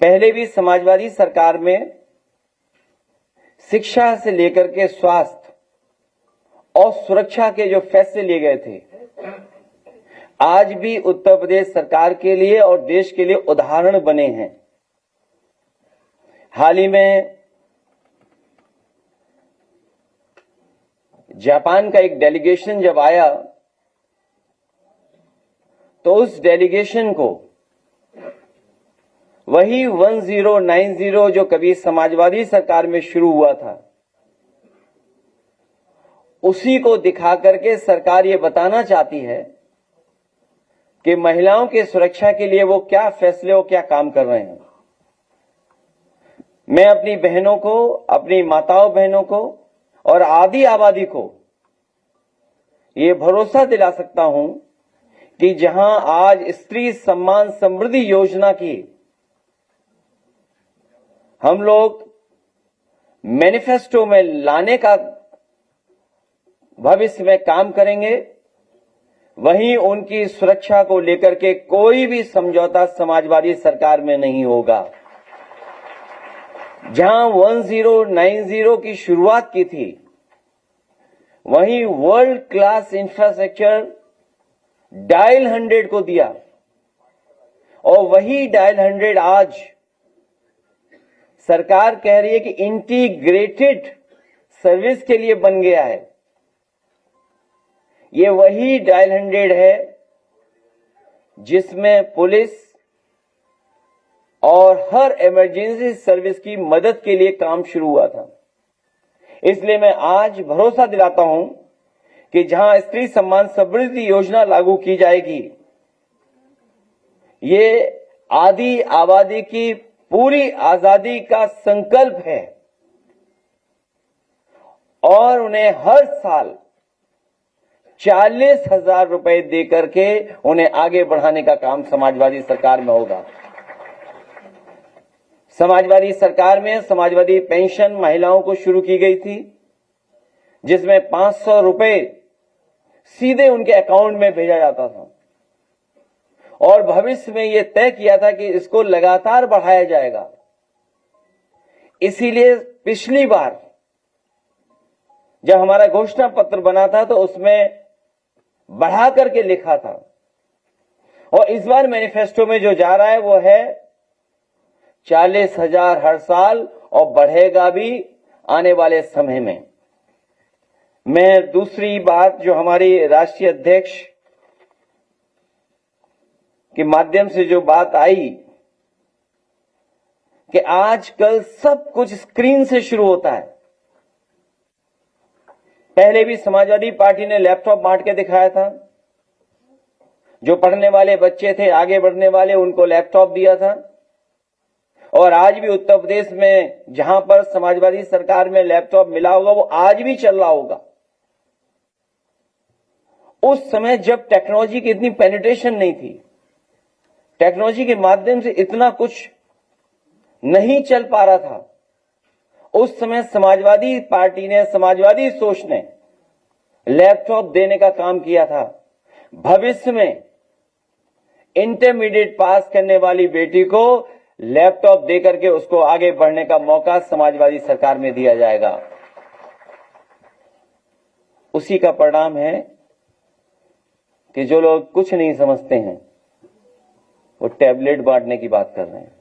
पहले भी समाजवादी सरकार में शिक्षा से लेकर के स्वास्थ्य और सुरक्षा के जो फैसले लिए गए थे, आज भी उत्तर प्रदेश सरकार के लिए और देश के लिए उदाहरण बने हैं। हाल ही में जापान का एक डेलीगेशन जब आया तो उस डेलीगेशन को वही 1090 जो कभी समाजवादी सरकार में शुरू हुआ था, उसी को दिखा करके सरकार ये बताना चाहती है कि महिलाओं की सुरक्षा के लिए वो क्या फैसले और क्या काम कर रहे हैं। मैं अपनी बहनों को, अपनी माताओं बहनों को और आधी आबादी को ये भरोसा दिला सकता हूं कि जहां आज स्त्री सम्मान समृद्धि योजना की हम लोग मैनिफेस्टो में लाने का भविष्य में काम करेंगे, वहीं उनकी सुरक्षा को लेकर के कोई भी समझौता समाजवादी सरकार में नहीं होगा। जहां 1090 की शुरुआत की थी, वहीं वर्ल्ड क्लास इंफ्रास्ट्रक्चर डायल 100 को दिया और वही डायल 100 आज सरकार कह रही है कि इंटीग्रेटेड सर्विस के लिए बन गया है। ये वही डायल 100 है जिसमें पुलिस और हर इमरजेंसी सर्विस की मदद के लिए काम शुरू हुआ था। इसलिए मैं आज भरोसा दिलाता हूं कि जहां स्त्री सम्मान समृद्धि योजना लागू की जाएगी, ये आधी आबादी की पूरी आजादी का संकल्प है और उन्हें हर साल 40,000 रुपए देकर के उन्हें आगे बढ़ाने का काम समाजवादी सरकार में होगा। समाजवादी सरकार में समाजवादी पेंशन महिलाओं को शुरू की गई थी, जिसमें 500 रुपए सीधे उनके अकाउंट में भेजा जाता था और भविष्य में यह तय किया था कि इसको लगातार बढ़ाया जाएगा। इसीलिए पिछली बार जब हमारा घोषणा पत्र बना था तो उसमें बढ़ा करके लिखा था और इस बार मैनिफेस्टो में जो जा रहा है वो है 40,000 हर साल और बढ़ेगा भी आने वाले समय में। मैं दूसरी बात जो हमारी राष्ट्रीय अध्यक्ष के माध्यम से जो बात आई कि आजकल सब कुछ स्क्रीन से शुरू होता है। पहले भी समाजवादी पार्टी ने लैपटॉप बांट के दिखाया था, जो पढ़ने वाले बच्चे थे, आगे बढ़ने वाले, उनको लैपटॉप दिया था और आज भी उत्तर प्रदेश में जहां पर समाजवादी सरकार में लैपटॉप मिला होगा वो आज भी चल रहा होगा। उस समय जब टेक्नोलॉजी की इतनी पेनिट्रेशन नहीं थी, टेक्नोलॉजी के माध्यम से इतना कुछ नहीं चल पा रहा था, उस समय समाजवादी पार्टी ने, समाजवादी सोच ने लैपटॉप देने का काम किया था। भविष्य में इंटरमीडिएट पास करने वाली बेटी को लैपटॉप देकर के उसको आगे बढ़ने का मौका समाजवादी सरकार में दिया जाएगा। उसी का परिणाम है कि जो लोग कुछ नहीं समझते हैं वो टैबलेट बांटने की बात कर रहे हैं।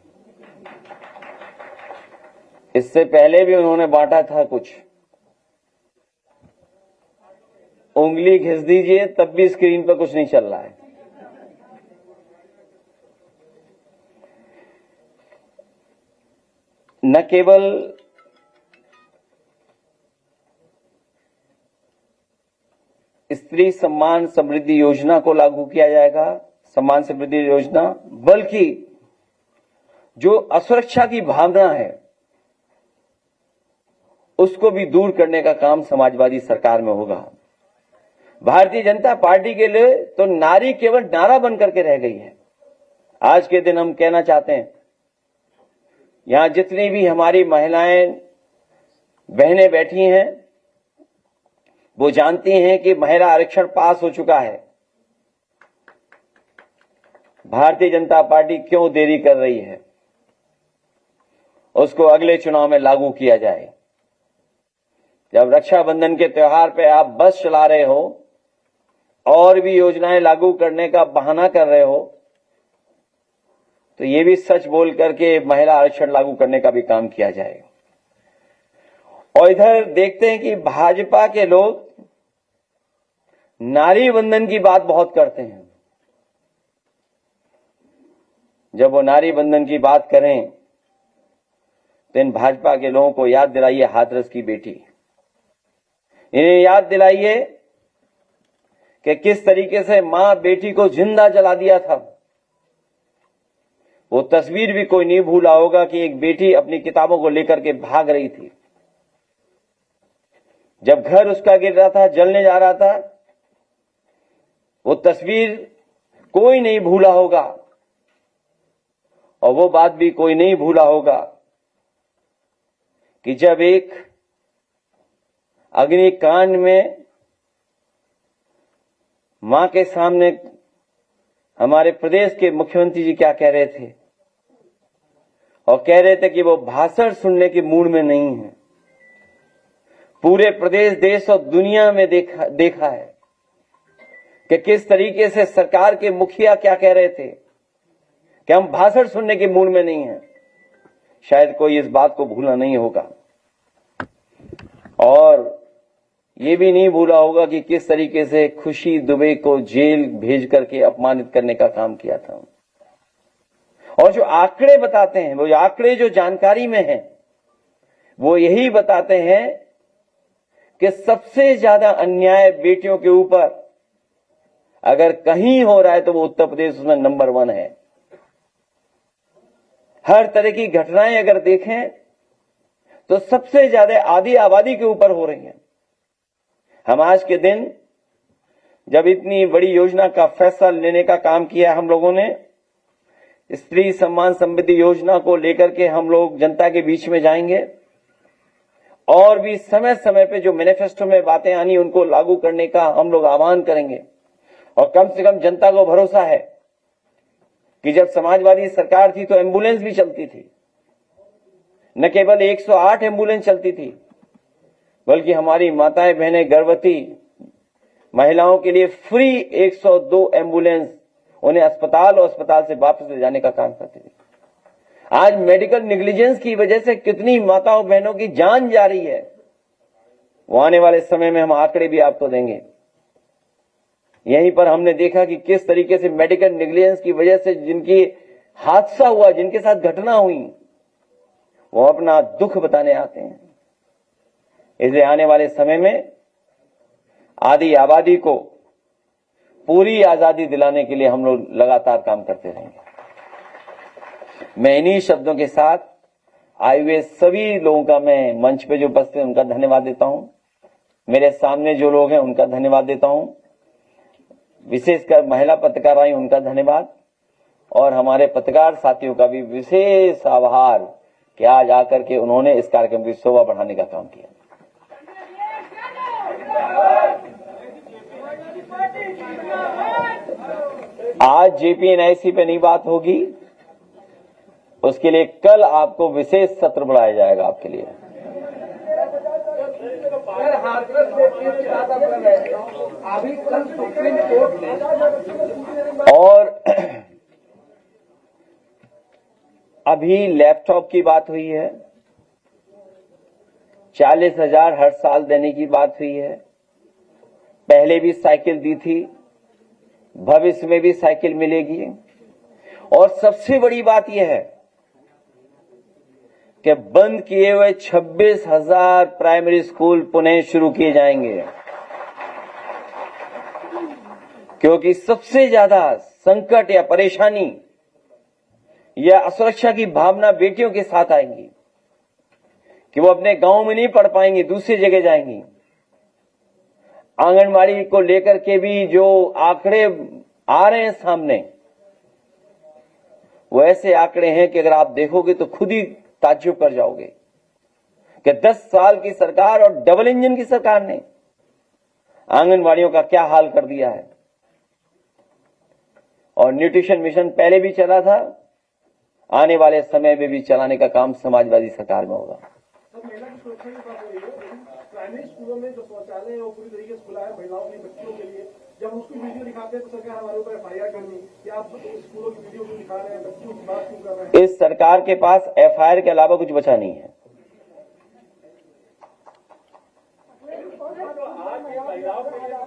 इससे पहले भी उन्होंने बांटा था कुछ, उंगली घिस दीजिए तब भी स्क्रीन पर कुछ नहीं चल रहा है। न केवल स्त्री सम्मान समृद्धि योजना को लागू किया जाएगा, सम्मान समृद्धि योजना, बल्कि जो असुरक्षा की भावना है उसको भी दूर करने का काम समाजवादी सरकार में होगा। भारतीय जनता पार्टी के लिए तो नारी केवल नारा बन करके रह गई है। आज के दिन हम कहना चाहते हैं, यहां जितनी भी हमारी महिलाएं बहनें बैठी हैं वो जानती हैं कि महिला आरक्षण पास हो चुका है। भारतीय जनता पार्टी क्यों देरी कर रही है? उसको अगले चुनाव में लागू किया जाए। जब रक्षाबंधन के त्योहार पे आप बस चला रहे हो और भी योजनाएं लागू करने का बहाना कर रहे हो, तो ये भी सच बोल करके महिला आरक्षण लागू करने का भी काम किया जाए। और इधर देखते हैं कि भाजपा के लोग नारी बंधन की बात बहुत करते हैं। जब वो नारी बंधन की बात करें तो इन भाजपा के लोगों को याद दिलाइए हाथरस की बेटी, इन्हें याद दिलाइए कि किस तरीके से मां बेटी को जिंदा जला दिया था। वो तस्वीर भी कोई नहीं भूला होगा कि एक बेटी अपनी किताबों को लेकर के भाग रही थी। जब घर उसका गिर रहा था, जलने जा रहा था, वो तस्वीर कोई नहीं भूला होगा और वो बात भी कोई नहीं भूला होगा कि जब एक अग्निकांड में मां के सामने हमारे प्रदेश के मुख्यमंत्री जी क्या कह रहे थे, और कह रहे थे कि वो भाषण सुनने के मूड में नहीं है। पूरे प्रदेश, देश और दुनिया में देखा है कि किस तरीके से सरकार के मुखिया क्या कह रहे थे कि हम भाषण सुनने के मूड में नहीं हैं। शायद कोई इस बात को भूला नहीं होगा और ये भी नहीं भूला होगा कि किस तरीके से खुशी दुबे को जेल भेज करके अपमानित करने का काम किया था। और जो आंकड़े बताते हैं, वो आंकड़े जो जानकारी में हैं, वो यही बताते हैं कि सबसे ज्यादा अन्याय बेटियों के ऊपर अगर कहीं हो रहा है तो वो उत्तर प्रदेश उसमें नंबर 1 है। हर तरह की घटनाएं अगर देखें तो सबसे ज्यादा आधी आबादी के ऊपर हो रही हैं। हम आज के दिन जब इतनी बड़ी योजना का फैसला लेने का काम किया हम लोगों ने, स्त्री सम्मान समृद्धि योजना को लेकर के हम लोग जनता के बीच में जाएंगे और भी समय समय पे जो मैनिफेस्टो में बातें आनी उनको लागू करने का हम लोग आह्वान करेंगे। और कम से कम जनता को भरोसा है कि जब समाजवादी सरकार थी तो एम्बुलेंस भी चलती थी, न केवल 108 एम्बुलेंस चलती थी, बल्कि हमारी माताएं बहनें गर्भवती महिलाओं के लिए फ्री 102 एम्बुलेंस उन्हें अस्पताल और अस्पताल से वापस ले जाने का काम करती थी। आज मेडिकल नेग्लिजेंस की वजह से कितनी माताओं बहनों की जान जा रही है, वो आने वाले समय में हम आंकड़े भी आपको देंगे। यहीं पर हमने देखा कि किस तरीके से मेडिकल नेग्लिजेंस की वजह से जिनकी हादसा हुआ, जिनके साथ घटना हुई, वो अपना दुख बताने आते हैं। इसलिए आने वाले समय में आधी आबादी को पूरी आजादी दिलाने के लिए हम लोग लगातार काम करते रहेंगे। मैं इन्हीं शब्दों के साथ आए हुए सभी लोगों का मैं मंच पे जो उपस्थित हैं उनका धन्यवाद देता हूं। मेरे सामने जो लोग हैं उनका धन्यवाद देता हूं। विशेषकर महिला पत्रकार आई उनका धन्यवाद, और हमारे पत्रकार साथियों का भी विशेष आभार कि आज आकर के उन्होंने इस कार्यक्रम की शोभा बढ़ाने का काम किया। आज जेपीएनआईसी पे नहीं बात होगी, उसके लिए कल आपको विशेष सत्र बुलाया जाएगा आपके लिए। और अभी लैपटॉप की बात हुई है, 40,000 हर साल देने की बात हुई है। पहले भी साइकिल दी थी, भविष्य में भी साइकिल मिलेगी। और सबसे बड़ी बात यह है कि बंद किए हुए 26,000 प्राइमरी स्कूल पुनः शुरू किए जाएंगे, क्योंकि सबसे ज्यादा संकट या परेशानी या असुरक्षा की भावना बेटियों के साथ आएंगी कि वो अपने गांव में नहीं पढ़ पाएंगी, दूसरी जगह जाएंगी। आंगनबाड़ी को लेकर के भी जो आंकड़े आ रहे हैं सामने, वो ऐसे आंकड़े हैं कि अगर आप देखोगे तो खुद ही ताज्जुब कर जाओगे कि 10 साल की सरकार और डबल इंजन की सरकार ने आंगनबाड़ियों का क्या हाल कर दिया है। और न्यूट्रिशन मिशन पहले भी चला था, आने वाले समय में भी चलाने का काम समाजवादी सरकार में होगा। महिला की सुरक्षा की बात हो रही है, प्राइमरी स्कूलों में जो शौचालय है वो पूरी तरीके से खुला है महिलाओं के बच्चों के लिए। जब उसकी वीडियो दिखाते हैं तो सरकार हमारे ऊपर FIR करनी कि आप स्कूलों की वीडियो क्यों दिखा रहे हैं, बच्चों की बात क्यों कर रहे हैं। इस सरकार के पास FIR के अलावा कुछ बचा नहीं है।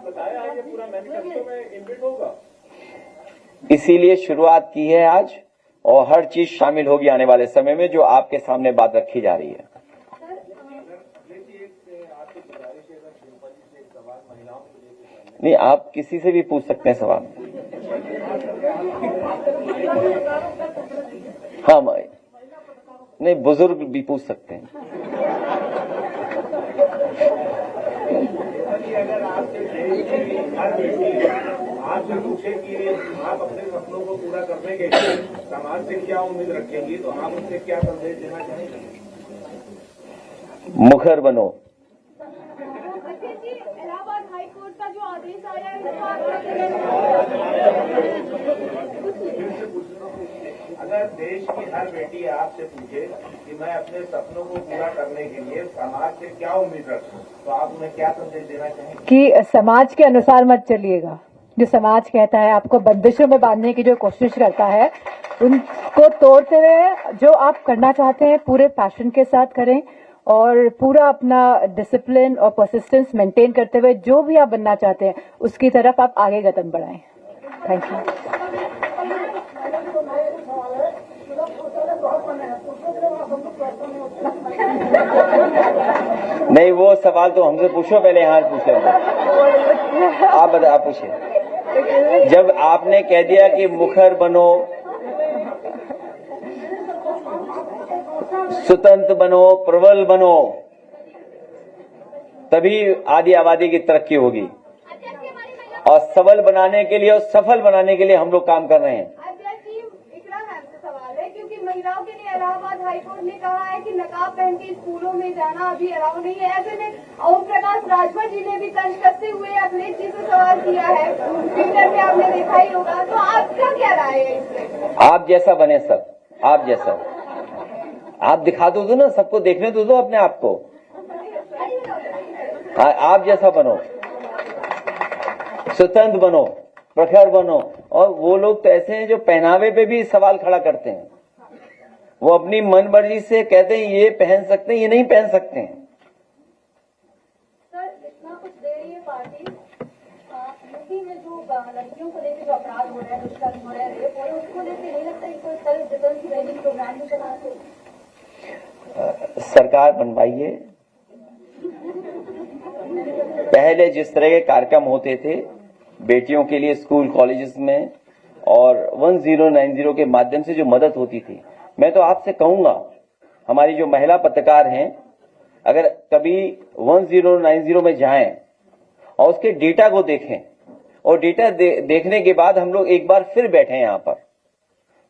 बताया ये पूरा मैनिफेस्टो में इम्बिल्ट होगा, इसीलिए शुरुआत की है आज, और हर चीज शामिल होगी आने वाले समय में जो आपके सामने बात रखी जा रही है। नहीं, आप किसी से भी पूछ सकते हैं सवाल। हाँ, नहीं, बुजुर्ग भी पूछ सकते हैं। अगर आप पूछे कि आप अपने सपनों को पूरा करने के लिए समाज से क्या उम्मीद रखेंगी, तो आप उससे क्या संदेश देना चाहेंगे? मुखर बनो। इलाहाबाद हाई कोर्ट का जो आदेश आया है, अगर देश की हर बेटी आपसे पूछे कि मैं अपने सपनों को पूरा करने के लिए समाज से क्या उम्मीद रखूं, तो आप उन्हें क्या संदेश देना चाहेंगे? कि समाज के अनुसार मत चलिएगा। जो समाज कहता है, आपको बंदिशों में बांधने की जो कोशिश करता है, उनको तोड़ते हुए जो आप करना चाहते हैं पूरे पैशन के साथ करें, और पूरा अपना डिसिप्लिन और परसिस्टेंस मेंटेन करते हुए जो भी आप बनना चाहते हैं उसकी तरफ आप आगे कदम बढ़ाएं। Thank you. नहीं, वो सवाल तो हमसे पूछो, पहले यहाँ पूछ लेंगे। आप बता, आप पूछिए। जब आपने कह दिया कि मुखर बनो, स्वतंत्र बनो, प्रबल बनो, तभी आदि आबादी की तरक्की होगी। और सबल बनाने के लिए और सफल बनाने के लिए हम लोग काम कर रहे हैं। क्योंकि महिलाओं के लिए इलाहाबाद हाईकोर्ट ने कहा है कि नकाब पहन के स्कूलों में जाना अभी अलाउ नहीं है। ऐसे में ओम प्रकाश राजभर जी ने भी तंज कसते हुए अखिलेश जी से सवाल किया है, ट्विटर पे आपने देखा ही होगा। तो आपका क्या राय है इसमें? आप जैसा बने सब, आप जैसा आप दिखा दो ना, सबको देखने दो अपने आप को। आप जैसा बनो, स्वतंत्र बनो, प्रखर बनो। और वो लोग तो ऐसे हैं जो पहनावे पे भी सवाल खड़ा करते हैं। वो अपनी मन मर्जी से कहते हैं ये पहन सकते हैं, ये नहीं पहन सकते हैं। सर, इतना कुछ दे रही है पार्टी, यूपी में जो लड़कियों को लेकर जो अपराध हो रहे हैं, दुष्कर्म हो रहे हैं, रेप हो रहे हैं, उसको लेकर नहीं लगता कि कोई सेल्फ डिफेंस ट्रेनिंग प्रोग्राम भी चला सकते? सरकार बनवाइए। पहले जिस तरह के कार्यक्रम होते थे बेटियों के लिए स्कूल कॉलेजेस में, और 1090 के माध्यम से जो मदद होती थी, मैं तो आपसे कहूंगा, हमारी जो महिला पत्रकार हैं, अगर कभी 1090 में जाएं और उसके डेटा को देखें, और डेटा देखने के बाद हम लोग एक बार फिर बैठे यहाँ पर,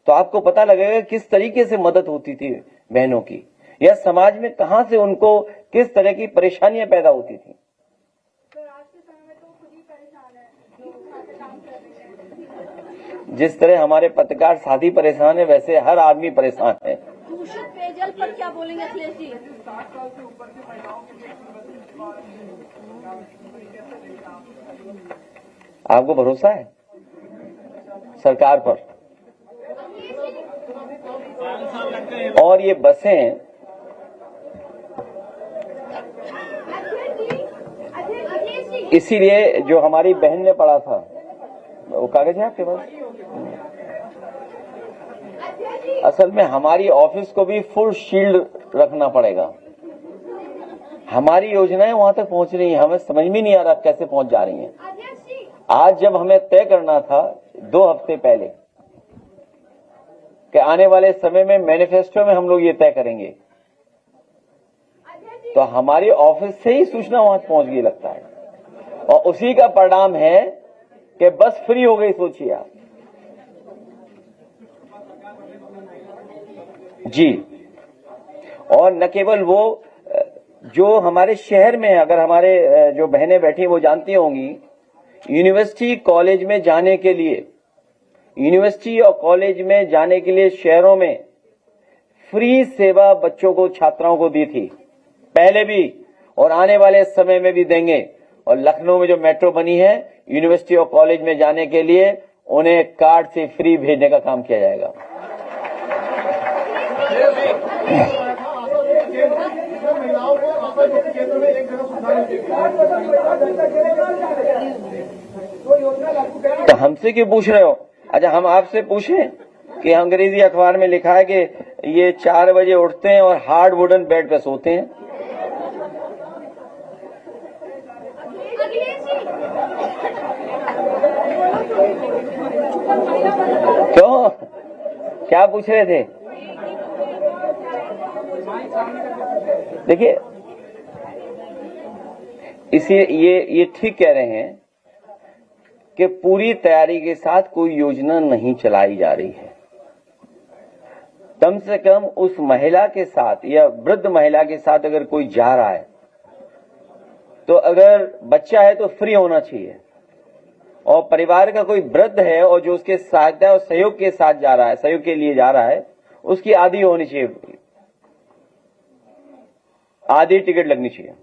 तो आपको पता लगेगा किस तरीके से मदद होती थी बहनों की, या समाज में कहां से उनको किस तरह की परेशानियां पैदा होती थी। जिस तरह हमारे पत्रकार साथी परेशान है, वैसे हर आदमी परेशान है। दूषित पेयजल पर क्या बोलेंगे अखिलेश जी? आपको भरोसा है सरकार पर? और ये बसें, इसीलिए जो हमारी बहन ने पढ़ा था, वो कागज है आपके पास? असल में हमारी ऑफिस को भी फुल शील्ड रखना पड़ेगा। हमारी योजनाएं वहां तक पहुंच रही हैं, हमें समझ में नहीं आ रहा कैसे पहुंच जा रही हैं। आज जब हमें तय करना था 2 हफ्ते पहले कि आने वाले समय में मैनिफेस्टो में हम लोग ये तय करेंगे, तो हमारी ऑफिस से ही सूचना वहां पहुंच गई लगता है, और उसी का परिणाम है कि बस फ्री हो गई। सोचिए आप जी। और न केवल वो, जो हमारे शहर में, अगर हमारे जो बहनें बैठी वो जानती होंगी, यूनिवर्सिटी कॉलेज में जाने के लिए, यूनिवर्सिटी और कॉलेज में जाने के लिए शहरों में फ्री सेवा बच्चों को, छात्राओं को दी थी पहले भी, और आने वाले समय में भी देंगे। और लखनऊ में जो मेट्रो बनी है, यूनिवर्सिटी और कॉलेज में जाने के लिए उन्हें कार्ड से फ्री भेजने का काम किया जाएगा। महिलाओं को आपस में केंद्र में एक जगह सुधार तो हमसे क्यों पूछ रहे हो? अच्छा, हम आपसे पूछें कि अंग्रेजी अखबार में लिखा है कि ये 4 बजे उठते हैं और हार्ड वुडन बेड पे सोते हैं। क्यों, क्या पूछ रहे थे? देखिए, इसे ये ठीक कह रहे हैं कि पूरी तैयारी के साथ कोई योजना नहीं चलाई जा रही है। कम से कम उस महिला के साथ या वृद्ध महिला के साथ अगर कोई जा रहा है, तो अगर बच्चा है तो फ्री होना चाहिए, और परिवार का कोई वृद्ध है और जो उसके सहायता और सहयोग के साथ जा रहा है, सहयोग के लिए जा रहा है, उसकी आधी होनी चाहिए, आधी टिकट लगनी चाहिए।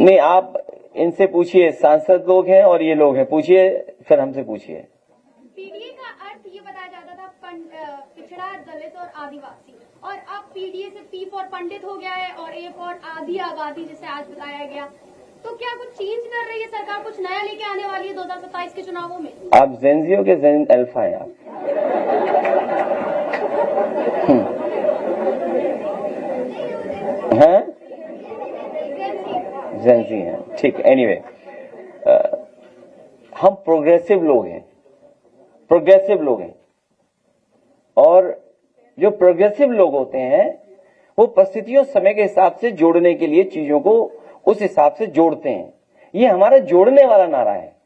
नहीं, आप इनसे पूछिए, सांसद लोग हैं और ये लोग हैं, पूछिए, फिर हमसे पूछिए। पीडीए का अर्थ ये बताया जाता था पिछड़ा, दलित और आदिवासी, और अब पीडीए से पी फॉर पंडित हो गया है और ए फॉर आधी आबादी, जिसे आज बताया गया। तो क्या कुछ चेंज कर रही है सरकार, कुछ नया लेके आने वाली है 2027 के चुनावों में? आप जेनजियो के जेन अल्फा हैं आप। हैं? जेनजी हैं, ठीक। एनीवे, हम प्रोग्रेसिव लोग हैं, और जो प्रोग्रेसिव लोग होते हैं वो परिस्थितियों, समय के हिसाब से जोड़ने के लिए चीजों को उस हिसाब से जोड़ते हैं। ये हमारा जोड़ने वाला नारा है।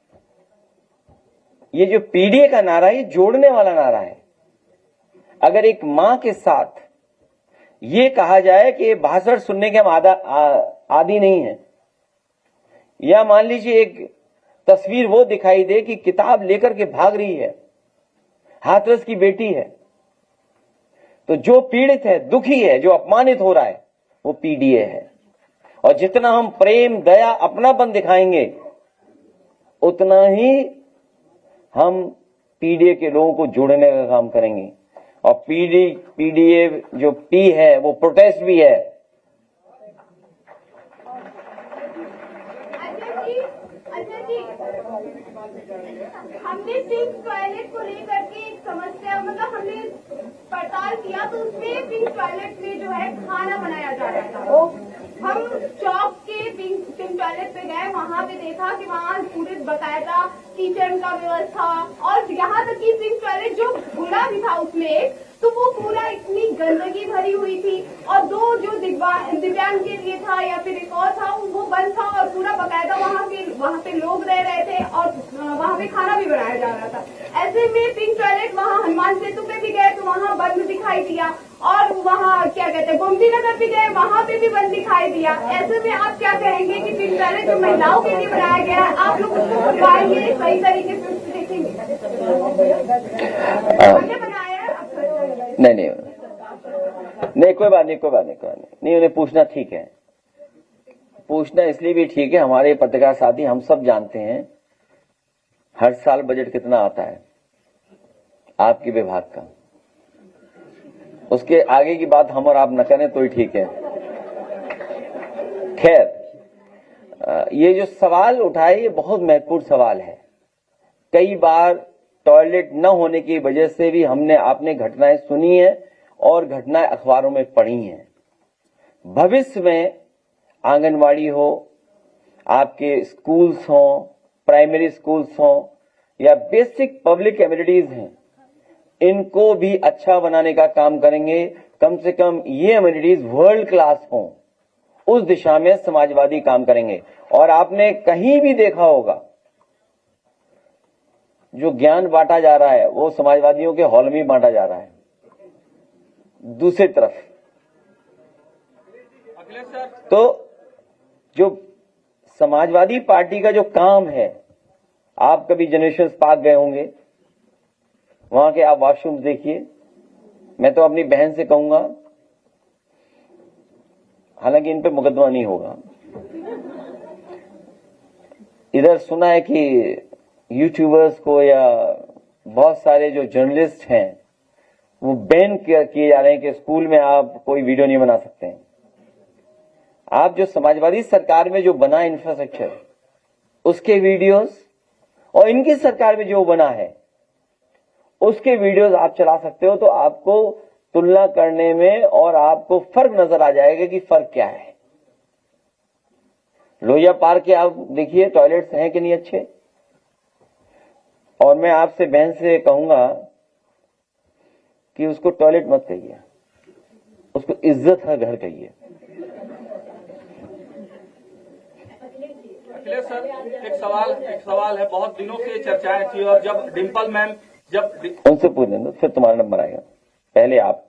ये जो पीडीए का नारा है, ये जोड़ने वाला नारा है। अगर एक मां के साथ ये कहा जाए कि भाषण सुनने के हम आदी नहीं है, या मान लीजिए एक तस्वीर वो दिखाई दे कि किताब लेकर के भाग रही है, हाथरस की बेटी है, तो जो पीड़ित है, दुखी है, जो अपमानित हो रहा है, वो पीडीए है। और जितना हम प्रेम, दया, अपनापन दिखाएंगे, उतना ही हम पीडीए के लोगों को जोड़ने का काम करेंगे। और पीडीए जो पी है वो प्रोटेस्ट भी है। हमने सिर्फ टॉयलेट को लेकर के एक समस्या, मतलब हमने पड़ताल किया तो उसमें पिंक टॉयलेट में जो है खाना बनाया जा रहा था। हम चौक के पिंक टॉयलेट पे गए, वहाँ पे देखा कि वहाँ पूरे बकायदा किचन का व्यवस्था, और यहाँ तक कि पिंक टॉयलेट जो खुला भी था उसमें, तो वो पूरा इतनी गंदगी भरी हुई थी, और दो जो दिव्यांग के लिए था या फिर एक और था, वो बंद था, और पूरा बकायदा वहाँ पे लोग रह रहे थे, और वहाँ पे खाना भी बनाया जा रहा था। ऐसे में पिंक टॉयलेट वहाँ हनुमान सेतु पे भी गए तो वहाँ बंद दिखाई दिया, और वहाँ क्या कहते हैं गोमती नगर भी गए, वहाँ पे भी बंद दिखाई दिया। ऐसे में आप क्या कहेंगे कि पिंक टॉयलेट जो महिलाओं के लिए बनाया गया है, आप लोग उसको खुलवाएंगे, सही तरीके से उसको देखेंगे? बनाया नहीं, कोई बात नहीं, उन्हें पूछना ठीक है, पूछना इसलिए भी ठीक है। हमारे पत्रकार साथी, हम सब जानते हैं हर साल बजट कितना आता है आपके विभाग का। उसके आगे की बात हम और आप न करें तो ही ठीक है। खैर, ये जो सवाल उठाए, ये बहुत महत्वपूर्ण सवाल है। कई बार टॉयलेट न होने की वजह से भी आपने घटनाएं सुनी है और घटनाएं अखबारों में पढ़ी हैं। भविष्य में आंगनवाड़ी हो, आपके स्कूल्स हो, प्राइमरी स्कूल्स हो, या बेसिक पब्लिक एमिनिटीज हैं, इनको भी अच्छा बनाने का काम करेंगे। कम से कम ये एमिनिटीज वर्ल्ड क्लास हों, उस दिशा में समाजवादी काम करेंगे। और आपने कहीं भी देखा होगा, जो ज्ञान बांटा जा रहा है वो समाजवादियों के हॉल में बांटा जा रहा है। दूसरी तरफ तो जो समाजवादी पार्टी का जो काम है, आप कभी जनरेशन पार्क गए होंगे, वहां के आप वॉशरूम देखिए। मैं तो अपनी बहन से कहूंगा, हालांकि इन पे मुकदमा नहीं होगा, इधर सुना है कि यूट्यूबर्स को या बहुत सारे जो जर्नलिस्ट हैं वो बैन किए जा रहे हैं कि स्कूल में आप कोई वीडियो नहीं बना सकते हैं। आप जो समाजवादी सरकार में जो बना इंफ्रास्ट्रक्चर, उसके वीडियोस और इनकी सरकार में जो बना है उसके वीडियोस आप चला सकते हो, तो आपको तुलना करने में और आपको फर्क नजर आ जाएगा कि फर्क क्या है। लोहिया पार्क के आप देखिए टॉयलेट्स हैं कि नहीं अच्छे। और मैं आपसे बहन से कहूंगा कि उसको टॉयलेट मत कहिए, उसको इज्जत का घर कहिए। अखिलेश सर, एक सवाल है। बहुत दिनों से चर्चाएं थी और जब डिंपल मैम उनसे पूछ लेना, फिर तुम्हारा नंबर आएगा। पहले आप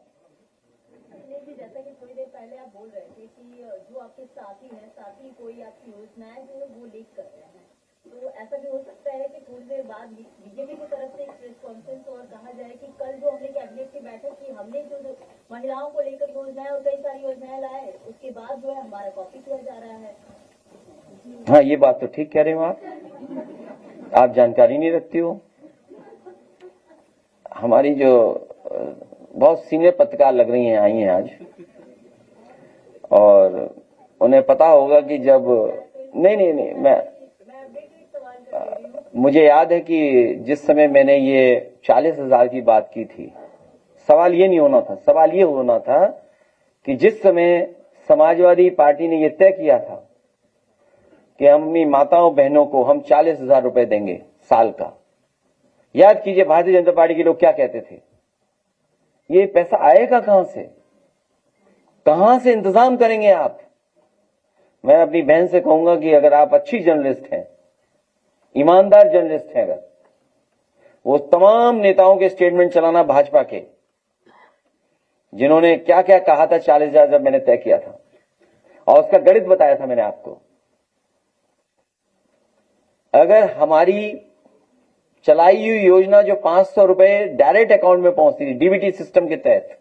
जैसा कि थोड़ी देर पहले आप बोल रहे थे कि जो आपके साथी कोई आपकी योजनाएं जो है वो लीक करते हैं, तो ऐसा भी हो सकता है कि थोड़ी देर बाद बीजेपी की तरफ से एक प्रेस कॉन्फ्रेंस और कहा जाए कि कल जो हमने कैबिनेट की बैठक की, हमने जो महिलाओं को लेकर योजनाएं और कई सारी योजनाएं लाए, उसके बाद जो है हमारा कॉपी किया जा रहा है। हाँ, ये बात तो ठीक कह रहे हो आप जानकारी नहीं रखती हो। हमारी जो बहुत सीनियर पत्रकार लग रही हैं, आई हैं आज, और उन्हें पता होगा कि जब नहीं मैं मुझे याद है कि जिस समय मैंने ये 40,000 की बात की थी, सवाल ये नहीं होना था। सवाल ये होना था कि जिस समय समाजवादी पार्टी ने ये तय किया था कि हम अपनी माताओं बहनों को हम 40,000 रुपए देंगे साल का, याद कीजिए भारतीय जनता पार्टी के लोग क्या कहते थे, ये पैसा आएगा कहां से इंतजाम करेंगे आप। मैं अपनी बहन से कहूंगा कि अगर आप अच्छी जर्नलिस्ट हैं, ईमानदार जर्नलिस्ट हैं, अगर वो तमाम नेताओं के स्टेटमेंट चलाना भाजपा के, जिन्होंने क्या क्या कहा था 40,000 जब मैंने तय किया था, और उसका गणित बताया था मैंने आपको। अगर हमारी चलाई हुई योजना जो 500 रुपए डायरेक्ट अकाउंट में पहुंचती थी डीबीटी सिस्टम के तहत,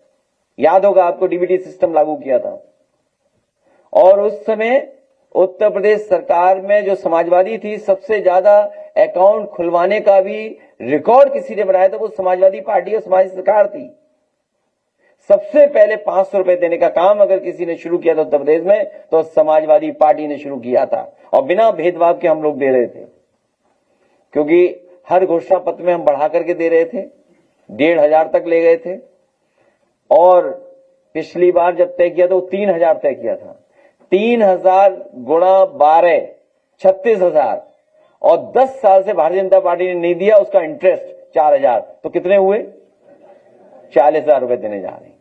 याद होगा आपको, डीबीटी सिस्टम लागू किया था, और उस समय उत्तर प्रदेश सरकार में जो समाजवादी थी, सबसे ज्यादा अकाउंट खुलवाने का भी रिकॉर्ड किसी ने बनाया था, वो समाजवादी पार्टी और समाजवादी सरकार थी। सबसे पहले 500 रुपए देने का काम अगर किसी ने शुरू किया था उत्तर प्रदेश में, तो समाजवादी पार्टी ने शुरू किया था, और बिना भेदभाव के हम लोग दे रहे थे, क्योंकि हर घोषणा पत्र में हम बढ़ा करके दे रहे थे, 1,500 तक ले गए थे, और पिछली बार जब तय किया था वो 3,000 तय किया था। 3,000 गुणा 12 36,000, और 10 साल से भारतीय जनता पार्टी ने नहीं दिया, उसका इंटरेस्ट 4,000, तो कितने हुए? 40,000 रुपए देने जा रहे हैं।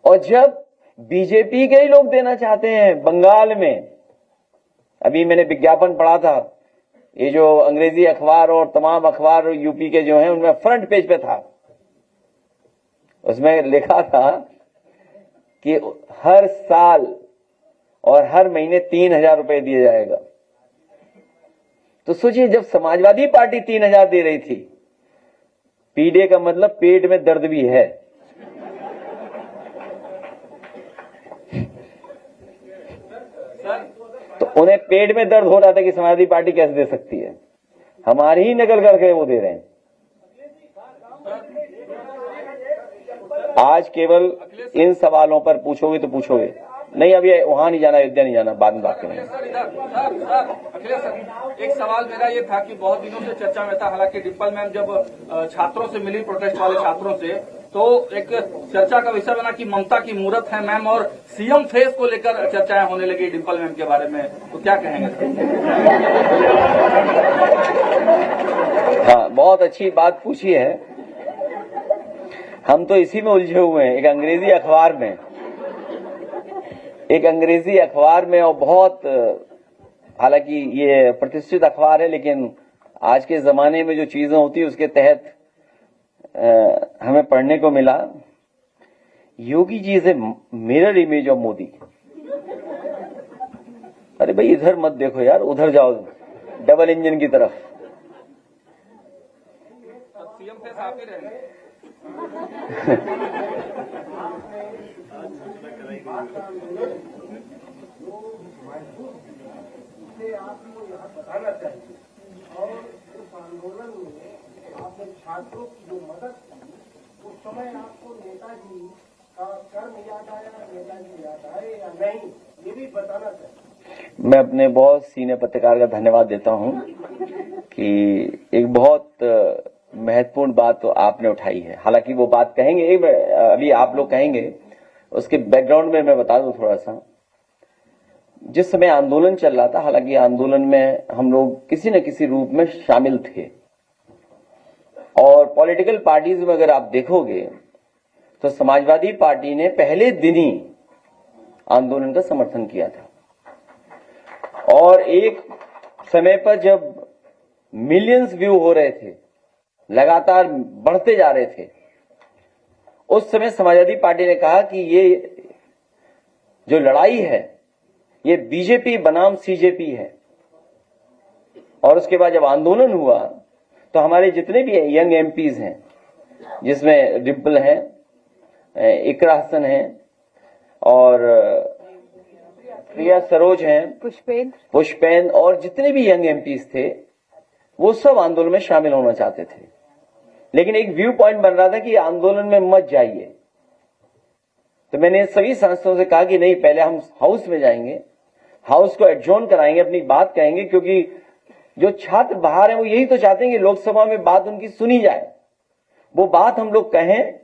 और जब बीजेपी के ही लोग देना चाहते हैं, बंगाल में अभी मैंने विज्ञापन पढ़ा था, ये जो अंग्रेजी अखबार और तमाम अखबार यूपी के जो हैं उनमें फ्रंट पेज पे था, उसमें लिखा था कि हर साल और हर महीने 3,000 रुपए दिया जाएगा। तो सोचिए, जब समाजवादी पार्टी 3,000 दे रही थी, पीडे का मतलब पेट में दर्द भी है, तो उन्हें पेट में दर्द हो रहा था कि समाजवादी पार्टी कैसे दे सकती है। हमारी ही नकल करके वो दे रहे हैं। आज केवल इन सवालों पर पूछोगे तो पूछोगे, नहीं अभी वहां नहीं जाना, अयोध्या नहीं जाना, बाद में बात करेंगे। अखिलेश सर, एक सवाल मेरा ये था कि बहुत दिनों से चर्चा में था, हालांकि डिंपल मैम जब छात्रों से मिली, प्रोटेस्ट वाले छात्रों से, तो एक चर्चा का विषय बना कि ममता की मूरत है मैम, और सीएम फेस को लेकर चर्चाएं होने लगी डिंपल मैम के बारे में, तो क्या कहेंगे? हाँ, बहुत अच्छी बात पूछी है। हम तो इसी में उलझे हुए हैं, एक अंग्रेजी अखबार में, और बहुत, हालांकि ये प्रतिष्ठित अखबार है, लेकिन आज के जमाने में जो चीजें होती है उसके तहत हमें पढ़ने को मिला, Yogi ji is a mirror image of Modi. अरे भाई, इधर मत देखो यार, उधर जाओ, डबल इंजन की तरफ। सीएम थे आप ही रहेंगे। से आपको यहाँ बताना चाहिए और उस आंदोलन में आपने छात्रों की जो मदद की उस समय आपको नेताजी का कर्म याद आया, नेताजी याद आए या नहीं, ये भी बताना चाहिए। मैं अपने बहुत सीनियर पत्रकार का धन्यवाद देता हूं कि एक बहुत महत्वपूर्ण बात तो आपने उठाई है। हालांकि वो बात कहेंगे अभी आप लोग कहेंगे, उसके बैकग्राउंड में मैं बता दूं थोड़ा सा। जिस समय आंदोलन चल रहा था, हालांकि आंदोलन में हम लोग किसी न किसी रूप में शामिल थे और पॉलिटिकल पार्टीज में अगर आप देखोगे तो समाजवादी पार्टी ने पहले दिन ही आंदोलन का समर्थन किया था और एक समय पर जब मिलियंस व्यू हो रहे थे, लगातार बढ़ते जा रहे थे, उस समय समाजवादी पार्टी ने कहा कि ये जो लड़ाई है ये बीजेपी बनाम सीजेपी है। और उसके बाद जब आंदोलन हुआ तो हमारे जितने भी यंग एमपीज हैं, जिसमें डिम्पल हैं, इकरा हसन हैं और प्रिया सरोज हैं, पुष्पेंद्र और जितने भी यंग एमपीज थे, वो सब आंदोलन में शामिल होना चाहते थे। लेकिन एक व्यू पॉइंट बन रहा था कि आंदोलन में मत जाइए। तो मैंने सभी सांसदों से कहा कि नहीं, पहले हम हाउस में जाएंगे, हाउस को एडजॉर्न कराएंगे, अपनी बात कहेंगे, क्योंकि जो छात्र बाहर हैं वो यही तो चाहते हैं कि लोकसभा में बात उनकी सुनी जाए। वो बात हम लोग कहें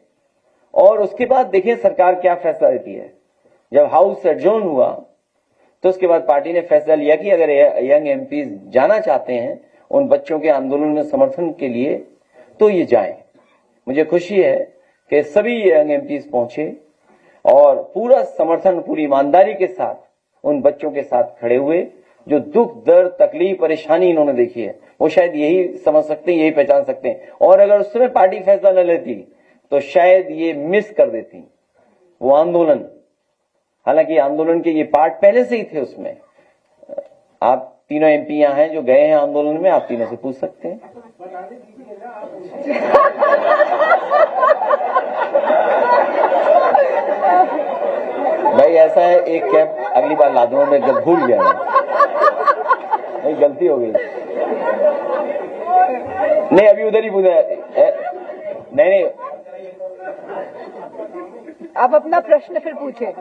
और उसके बाद देखें सरकार क्या फैसला लेती है। जब हाउस एडजॉर्न हुआ तो उसके बाद पार्टी ने फैसला लिया कि अगर यंग एमपी जाना चाहते हैं उन बच्चों के आंदोलन में समर्थन के लिए तो ये जाएं। मुझे खुशी है कि सभी यंग एमपी पहुंचे और पूरा समर्थन, पूरी ईमानदारी के साथ उन बच्चों के साथ खड़े हुए। जो दुख, दर्द, तकलीफ, परेशानी इन्होंने देखी है वो शायद यही समझ सकते हैं, यही पहचान सकते हैं। और अगर उस समय पार्टी फैसला न लेती तो शायद ये मिस कर देती वो आंदोलन। हालांकि आंदोलन के ये पार्ट पहले से ही थे उसमें। आप तीनों एमपी यहाँ हैं जो गए हैं आंदोलन में, आप तीनों से पूछ सकते हैं। भाई ऐसा है, एक कैब अगली बार ला दूंगा, मैं जब भूल गया नहीं, गलती हो गई। नहीं अभी उधर ही पूछा, नहीं आप अपना प्रश्न फिर पूछे।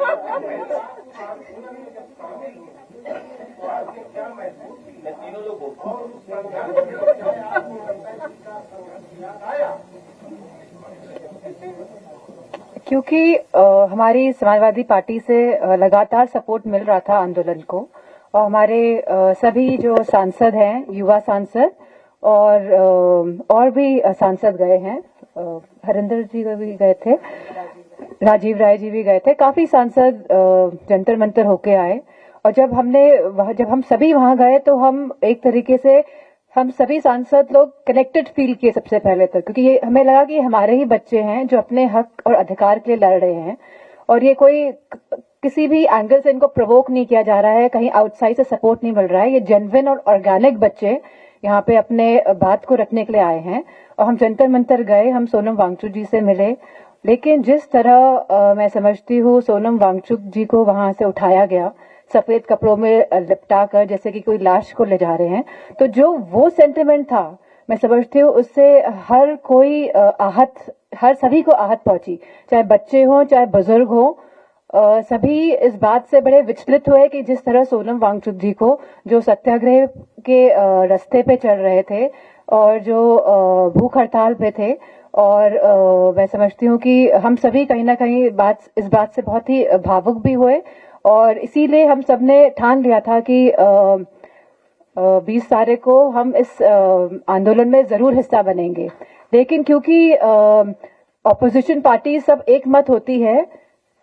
क्योंकि हमारी समाजवादी पार्टी से लगातार सपोर्ट मिल रहा था आंदोलन को और हमारे सभी जो सांसद हैं, युवा सांसद और भी सांसद गए हैं, हरिंदर जी भी गए थे, राजीव राय जी भी गए थे, काफी सांसद जंतर मंतर होके आए। और जब हम सभी वहां गए तो हम एक तरीके से हम सभी सांसद लोग कनेक्टेड फील किए सबसे पहले तो, क्योंकि ये हमें लगा कि हमारे ही बच्चे हैं जो अपने हक और अधिकार के लिए लड़ रहे हैं और ये कोई किसी भी एंगल से इनको प्रोवोक नहीं किया जा रहा है, कहीं आउटसाइड से सपोर्ट नहीं मिल रहा है। ये जेन्युइन और ऑर्गेनिक बच्चे यहाँ पे अपने बात को रखने के लिए आए हैं। और हम जंतर मंतर गए, हम सोनम वांगचुक जी से मिले, लेकिन जिस तरह मैं समझती हूँ सोनम वांगचुक जी को वहां से उठाया गया सफेद कपड़ों में लिपटा कर, जैसे कि कोई लाश को ले जा रहे हैं, तो जो वो सेंटिमेंट था मैं समझती हूँ उससे हर कोई सभी को आहत पहुंची, चाहे बच्चे हों चाहे बुजुर्ग हों। सभी इस बात से बड़े विचलित हुए कि जिस तरह सोनम वांगचुक जी को, जो सत्याग्रह के रास्ते पे चल रहे थे और जो भूख हड़ताल पे थे, और मैं समझती हूँ कि हम सभी कहीं ना कहीं इस बात से बहुत ही भावुक भी हुए और इसीलिए हम सबने ठान लिया था कि 20 तारीख को हम इस आंदोलन में जरूर हिस्सा बनेंगे। लेकिन क्योंकि ऑपोजिशन पार्टी सब एक मत होती है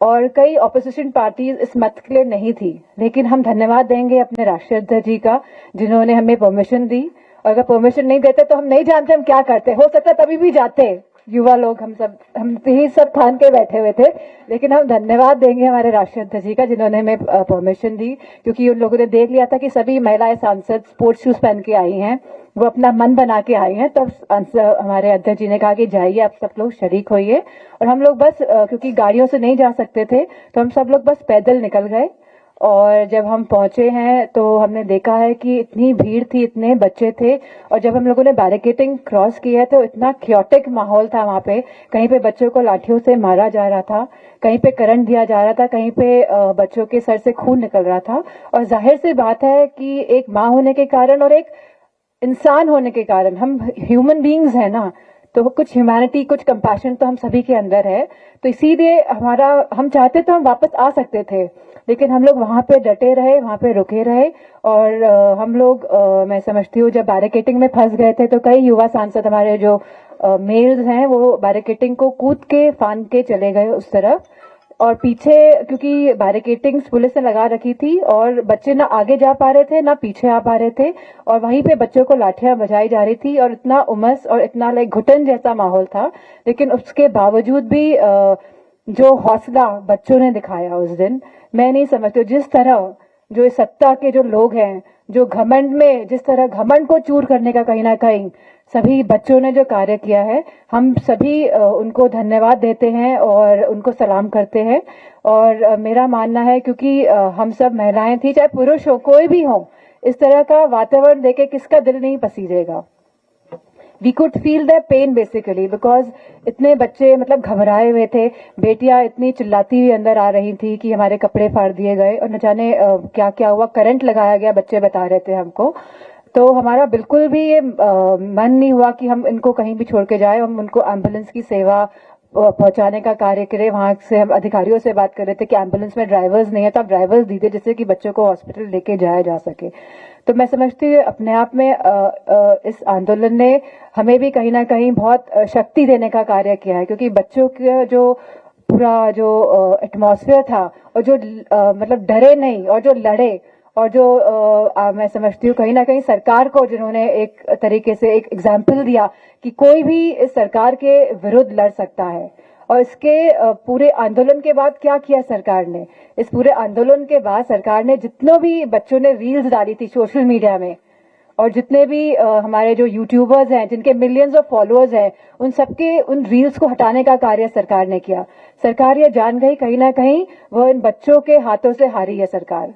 और कई ऑपोजिशन पार्टीज इस मत के लिए नहीं थी, लेकिन हम धन्यवाद देंगे अपने राष्ट्रीय अध्यक्ष जी का जिन्होंने हमें परमिशन दी। और अगर परमिशन नहीं देते तो हम नहीं जानते हम क्या करते, हो सकता तभी भी जाते। युवा लोग हम यही सब ठान के बैठे हुए थे, लेकिन हम धन्यवाद देंगे हमारे राष्ट्रीय अध्यक्ष जी का जिन्होंने हमें परमिशन दी, क्योंकि उन लोगों ने देख लिया था कि सभी महिलाएं सांसद स्पोर्ट्स शूज पहन के आई हैं, वो अपना मन बना के आई हैं। तब हमारे अध्यक्ष जी ने कहा कि जाइए आप सब लोग शरीक होइए, और हम लोग बस क्योंकि गाड़ियों से नहीं जा सकते थे तो हम सब लोग बस पैदल निकल गए। और जब हम पहुंचे हैं तो हमने देखा है कि इतनी भीड़ थी, इतने बच्चे थे, और जब हम लोगों ने बैरिकेडिंग क्रॉस की है तो इतना क्योटिक माहौल था वहां पे। कहीं पे बच्चों को लाठियों से मारा जा रहा था, कहीं पे करंट दिया जा रहा था, कहीं पे बच्चों के सर से खून निकल रहा था। और जाहिर सी बात है कि एक माँ होने के कारण और एक इंसान होने के कारण, हम ह्यूमन बीइंग्स हैं ना, तो कुछ ह्यूमैनिटी, कुछ कंपैशन तो हम सभी के अंदर है। तो इसीलिए हम चाहते तो हम वापस आ सकते थे, लेकिन हम लोग वहां पे डटे रहे, वहां पे रुके रहे। और हम लोग मैं समझती हूँ जब बैरिकेडिंग में फंस गए थे तो कई युवा सांसद हमारे जो मेल्स हैं वो बैरिकेडिंग को कूद के फांद के चले गए उस तरफ। और पीछे क्योंकि बैरिकेडिंग पुलिस ने लगा रखी थी और बच्चे ना आगे जा पा रहे थे ना पीछे आ पा रहे थे, और वहीं पे बच्चों को लाठियां बजाई जा रही थी और इतना उमस और इतना घुटन जैसा माहौल था। लेकिन उसके बावजूद भी जो हौसला बच्चों ने दिखाया उस दिन, मैं नहीं समझती जिस तरह जो इस सत्ता के जो लोग हैं, जो घमंड में जिस तरह घमंड को चूर करने का कहीं ना कहीं सभी बच्चों ने जो कार्य किया है, हम सभी उनको धन्यवाद देते हैं और उनको सलाम करते हैं। और मेरा मानना है क्योंकि हम सब महिलाएं थी, चाहे पुरुष हो कोई भी हो, इस तरह का वातावरण देके किसका दिल नहीं पसीजेगा। We could feel the pain basically because इतने बच्चे मतलब घबराए हुए थे, बेटियां इतनी चिल्लाती हुई अंदर आ रही थी कि हमारे कपड़े फाड़ दिए गए और न जाने क्या क्या हुआ, करंट लगाया गया, बच्चे बता रहे थे हमको। तो हमारा बिल्कुल भी ये मन नहीं हुआ कि हम इनको कहीं भी छोड़ के जाए। हम उनको एम्बुलेंस की सेवा पहुंचाने का कार्य करें। वहां से हम अधिकारियों से बात कर रहे थे कि एम्बुलेंस में ड्राइवर्स नहीं है तो आप ड्राइवर्स दीजिए जिससे कि बच्चों को हॉस्पिटल लेके जाया जा सके। तो मैं समझती हूँ अपने आप में इस आंदोलन ने हमें भी कहीं ना कहीं बहुत शक्ति देने का कार्य किया है, क्योंकि बच्चों का जो पूरा जो एटमॉस्फेयर था और जो मतलब डरे नहीं और जो लड़े, और जो मैं समझती हूँ कहीं ना कहीं सरकार को जिन्होंने एक तरीके से एक एग्जाम्पल दिया कि कोई भी इस सरकार के विरुद्ध लड़ सकता है। और इसके पूरे आंदोलन के बाद क्या किया सरकार ने, इस पूरे आंदोलन के बाद सरकार ने जितनों भी बच्चों ने रील्स डाली थी सोशल मीडिया में, और जितने भी हमारे जो यूट्यूबर्स हैं जिनके मिलियंस ऑफ फॉलोअर्स हैं, उन सबके उन रील्स को हटाने का कार्य सरकार ने किया। सरकार ये जान गई कहीं ना कहीं वो इन बच्चों के हाथों से हारी है सरकार।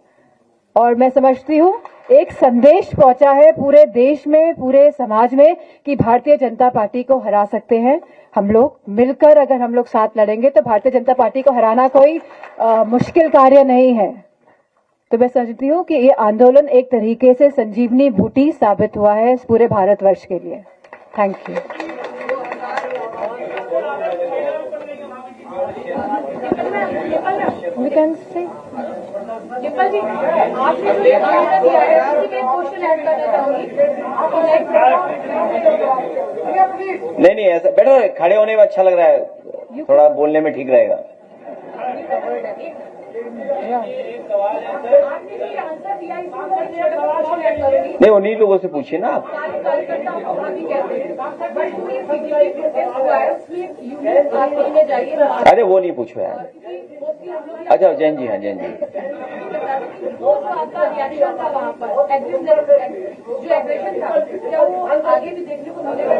और मैं समझती हूँ एक संदेश पहुंचा है पूरे देश में, पूरे समाज में कि भारतीय जनता पार्टी को हरा सकते हैं हम लोग मिलकर। अगर हम लोग साथ लड़ेंगे तो भारतीय जनता पार्टी को हराना कोई मुश्किल कार्य नहीं है। तो मैं समझती हूँ कि ये आंदोलन एक तरीके से संजीवनी बूटी साबित हुआ है इस पूरे भारतवर्ष के लिए। Thank you. We can say. Dimple ji, आपने जो ये आंसर दिया है उसी में क्वेश्चन ऐड करना चाहूंगी। नहीं ऐसा बेटा खड़े होने में अच्छा लग रहा है, थोड़ा बोलने में ठीक रहेगा। आपने जो ये आंसर दिया इसमें क्वेश्चन ऐड करूंगी। नहीं उन्हीं लोगों से पूछिए ना आप। कार्यकर्ताओं को हम भी कहते हैं बट पूरी बीजेपी प्रोटेस्ट हुआ है उसमें यूनियन आप में जाइए। अरे वो नहीं पूछो यार। अच्छा जैन जी, हाँ जैन जी। वो जो आपका रिएक्शन था वहाँ पर जो एग्रेशन था, क्या वो आगे भी देखने को मिलेगा?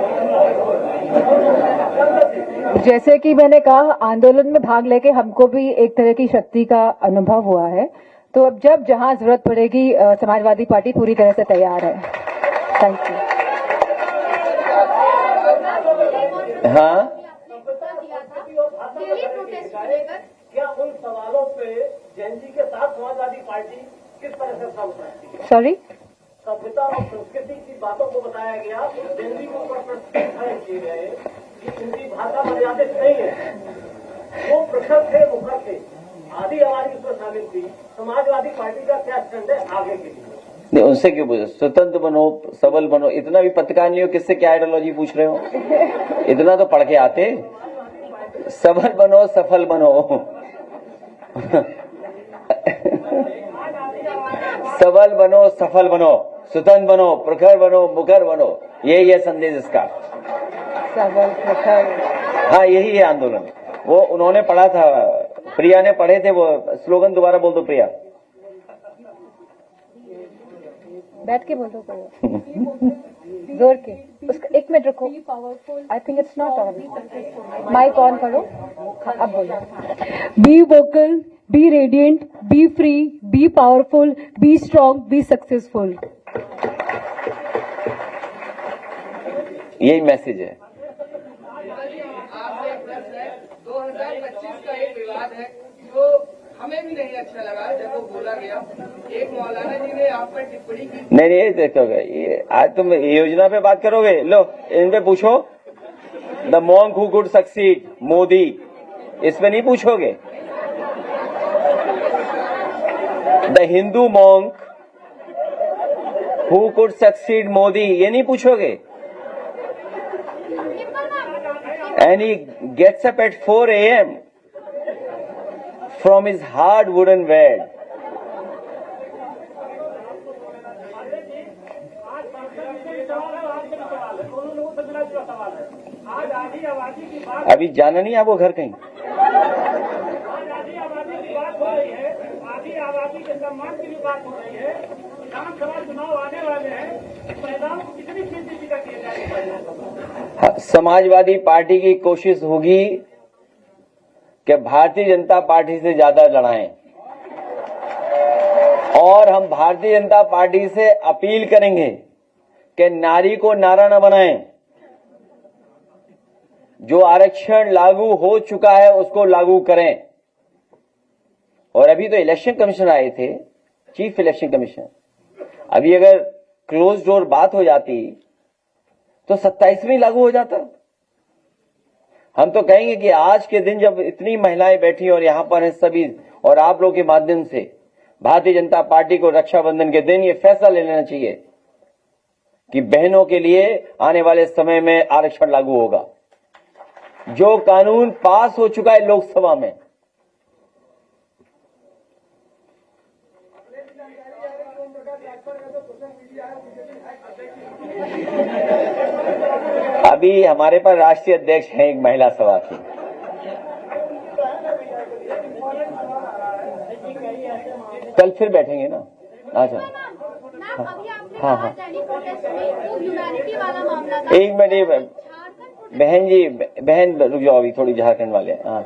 जैसे कि मैंने कहा आंदोलन में भाग लेके हमको भी एक तरह की शक्ति का अनुभव हुआ है। तो अब जब जहां जरूरत पड़ेगी समाजवादी पार्टी पूरी तरह से तैयार है। Thank you. हाँ क्या उन सवालों पे जैन जी के साथ समाजवादी पार्टी किस तरह से समझ? सॉरी, सभ्यता और संस्कृति की बातों को बताया गया, जैन जी को प्रश्न किए गए कि उनकी भाषा मर्यादित नहीं है, वो पृथक थे, मुखर थे, आदि हमारी उसमें शामिल थी। समाजवादी पार्टी का क्या स्टैंड है आगे के लिए? नहीं उनसे क्यों पूछो, स्वतंत्र बनो, सबल बनो। इतना भी पत्रकार नहीं हो, किससे क्या आइडियोलॉजी पूछ रहे हो? इतना तो पढ़ के आते। सबल बनो, सफल बनो। सबल बनो, सफल बनो, स्वतंत्र बनो, प्रखर बनो, मुखर बनो, यही है संदेश इसका। सबल प्रखर, हाँ यही है आंदोलन। वो उन्होंने पढ़ा था, प्रिया ने पढ़े थे वो स्लोगन। दोबारा बोल दो प्रिया। बैठ के बोलो कोई जोर के उसका 1 मिनट रुको I think it's not on mic on करो अब बोलो be vocal be radiant be free be powerful be strong be successful यही मैसेज है। 2025 का एक विवाद है जो हमें भी नहीं अच्छा लगा जब वो बोला गया। एक मौलाना जी ने आप पर टिप्पणी की। नहीं देखोगे ये आज तुम योजना पे बात करोगे, लो इन पे पूछो the monk who could succeed Modi, इसमें नहीं पूछोगे। The Hindu monk who could succeed Modi, ये नहीं पूछोगे। And he gets up at 4 a.m. from his hard wooden bed. अभी जाना नहीं आपको घर कहीं? आधी आबादी के सम्मान की भी बात हो रही है। विधानसभा चुनाव आने वाले हैं, महिलाओं को कितनी फीसदी टिकट दिए जाएंगे? समाजवादी पार्टी की कोशिश होगी कि भारतीय जनता पार्टी से ज्यादा लड़ाएं और हम भारतीय जनता पार्टी से अपील करेंगे कि नारी को नारा न बनाएं। जो आरक्षण लागू हो चुका है उसको लागू करें। और अभी तो इलेक्शन कमीशन आए थे, चीफ इलेक्शन कमीशन, अभी अगर क्लोज डोर बात हो जाती तो 27वीं लागू हो जाता। हम तो कहेंगे कि आज के दिन जब इतनी महिलाएं बैठी और यहां पर हैं सभी, और आप लोग के माध्यम से भारतीय जनता पार्टी को रक्षाबंधन के दिन ये फैसला ले लेना चाहिए कि बहनों के लिए आने वाले समय में आरक्षण लागू होगा। जो कानून पास हो चुका है लोकसभा में, अभी हमारे पास राष्ट्रीय अध्यक्ष हैं एक महिला सभा की। कल फिर बैठेंगे ना। अच्छा हाँ एक मिनट बहन जी, बहन रुक जाओ, अभी थोड़ी झारखंड वाले। हाँ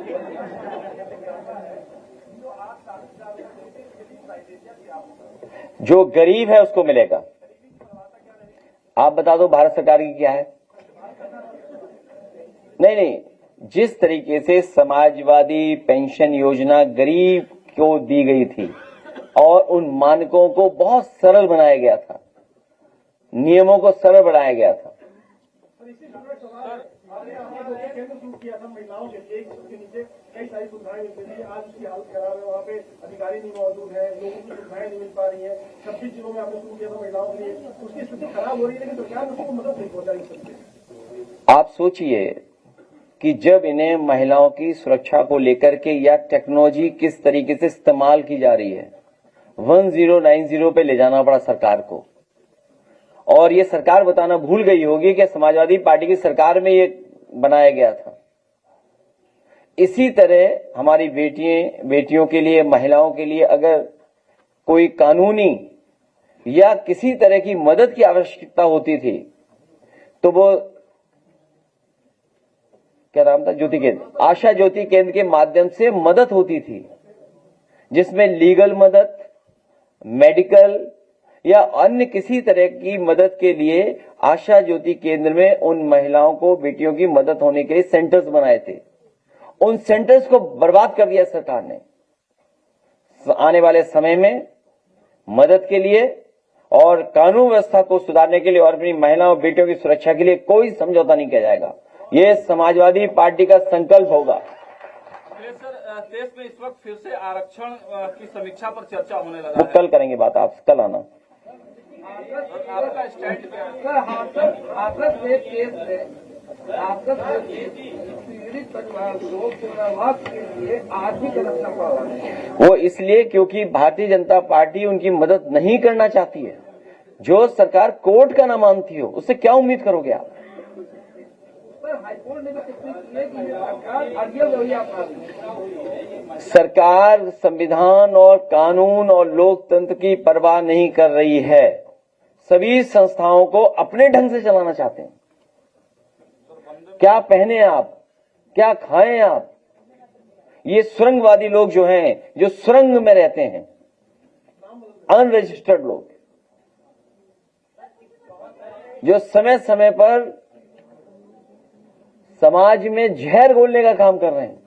जो गरीब है उसको मिलेगा। आप बता दो भारत सरकार की क्या है? नहीं, जिस तरीके से समाजवादी पेंशन योजना गरीब को दी गई थी और उन मानकों को बहुत सरल बनाया गया था, नियमों को सरल बनाया गया था। केंद्र शुरू किया था महिलाओं के लिए, उसके नीचे कई सारी सुविधाएं मिलती थी। आज उसकी हालत खराब है, वहाँ पे अधिकारी नहीं मौजूद है, लोगों की सुविधाएं नहीं मिल पा रही है। 26 जिलों में आपने शुरू किया था महिलाओं के लिए, उसकी स्थिति खराब हो रही है, लेकिन सरकार उसको मदद नहीं पहुंचा रही सकती। आप सोचिए कि जब इन्हें महिलाओं की सुरक्षा को लेकर के या टेक्नोलॉजी किस तरीके से इस्तेमाल की जा रही है, 1090 पे ले जाना पड़ा सरकार को। और ये सरकार बताना भूल गई होगी कि समाजवादी पार्टी की सरकार में ये बनाया गया था। इसी तरह हमारी बेटियों के लिए, महिलाओं के लिए अगर कोई कानूनी या किसी तरह की मदद की आवश्यकता होती थी तो वो क्या नाम था, ज्योति केंद्र, आशा ज्योति केंद्र के माध्यम से मदद होती थी, जिसमें लीगल मदद, मेडिकल या अन्य किसी तरह की मदद के लिए आशा ज्योति केंद्र में उन महिलाओं को, बेटियों की मदद होने के लिए सेंटर्स बनाए थे। उन सेंटर्स को बर्बाद कर दिया सरकार ने। आने वाले समय में मदद के लिए और कानून व्यवस्था को सुधारने के लिए और अपनी महिलाओं, बेटियों की सुरक्षा के लिए कोई समझौता नहीं किया जाएगा। ये समाजवादी पार्टी का संकल्प होगा। सर, देश में इस वक्त फिर से आरक्षण की समीक्षा पर चर्चा होने लगा वो कल करेंगे बात, आप कल आना। आपका स्टैंड क्या है? सर, हाथरस एक केस है, हाथरस पीड़ित लोग के लिए आज भी करना पड़ रहा है। वो इसलिए क्योंकि भारतीय जनता पार्टी उनकी मदद नहीं करना चाहती है। जो सरकार कोर्ट का ना मानती हो, उससे क्या उम्मीद करोगे आप? हाईकोर्ट ने भी टिप्पणी की है कि सरकार अड़ियल रही अपना। सरकार संविधान और कानून और लोकतंत्र की परवाह नहीं कर रही है। सभी संस्थाओं को अपने ढंग से चलाना चाहते हैं। क्या पहने आप, क्या खाएं आप, ये सुरंगवादी लोग जो हैं, जो सुरंग में रहते हैं, अनरजिस्टर्ड लोग, जो समय समय पर समाज में जहर घोलने का काम कर रहे हैं।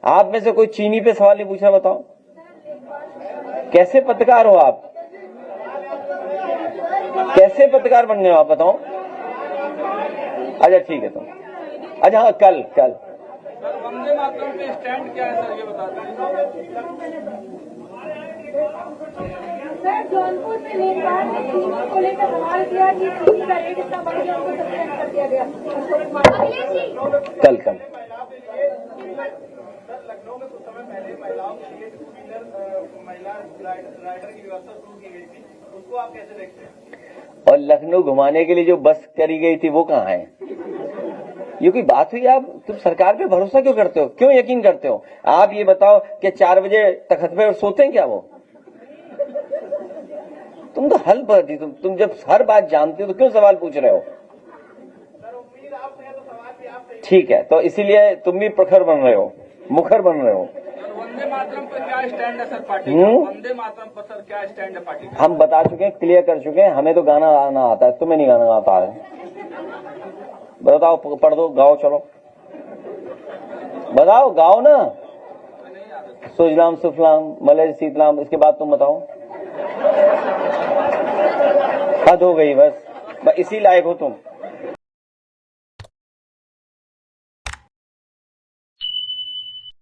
आप में से कोई चीनी पे सवाल नहीं पूछा, बताओ कैसे पत्रकार हो आप, कैसे पत्रकार बन गए हो आप, बताओ। अच्छा ठीक है, तो अच्छा हाँ, कल वंदे मातरम पे स्टैंड क्या है सर, ये बता दें। सर, जौनपुर में नेताओं ने चीनी को लेकर सवाल किया कि चीनी का रेट इतना बढ़ गया, उनको सस्पेंड कर दिया गया। कल लखनऊ में कुछ समय पहले महिलाओं के लिए टू व्हीलर महिला राइडर की व्यवस्था शुरू की गई थी, उसको आप कैसे देखते हैं? और लखनऊ घुमाने के लिए जो बस करी गई थी वो कहाँ है? ये कोई बात हुई? आप तुम सरकार पे भरोसा क्यों करते हो, क्यों यकीन करते हो? आप ये बताओ कि 4 बजे तख्त पे सोते हैं क्या वो? तुम तो हल पर थी, तुम जब हर बात जानते हो तो क्यों सवाल पूछ रहे हो? ठीक है, तो इसीलिए तुम भी प्रखर बन रहे हो, मुखर बन रहे हो। वंदे मातरम पर क्या स्टैंड है सर पार्टी का? वंदे मातरम पर सर क्या स्टैंड है पार्टी का? हम बता चुके हैं, क्लियर कर चुके हैं। हमें तो गाना गाना आता है, तुम्हें नहीं गाना आता है। बताओ, पढ़ दो, गाओ, चलो बताओ, गाओ ना। सुजलाम सुफलाम मलय शीतलाम, इसके बाद तुम बताओ। हद हो गई, बस इसी लायक हो तुम।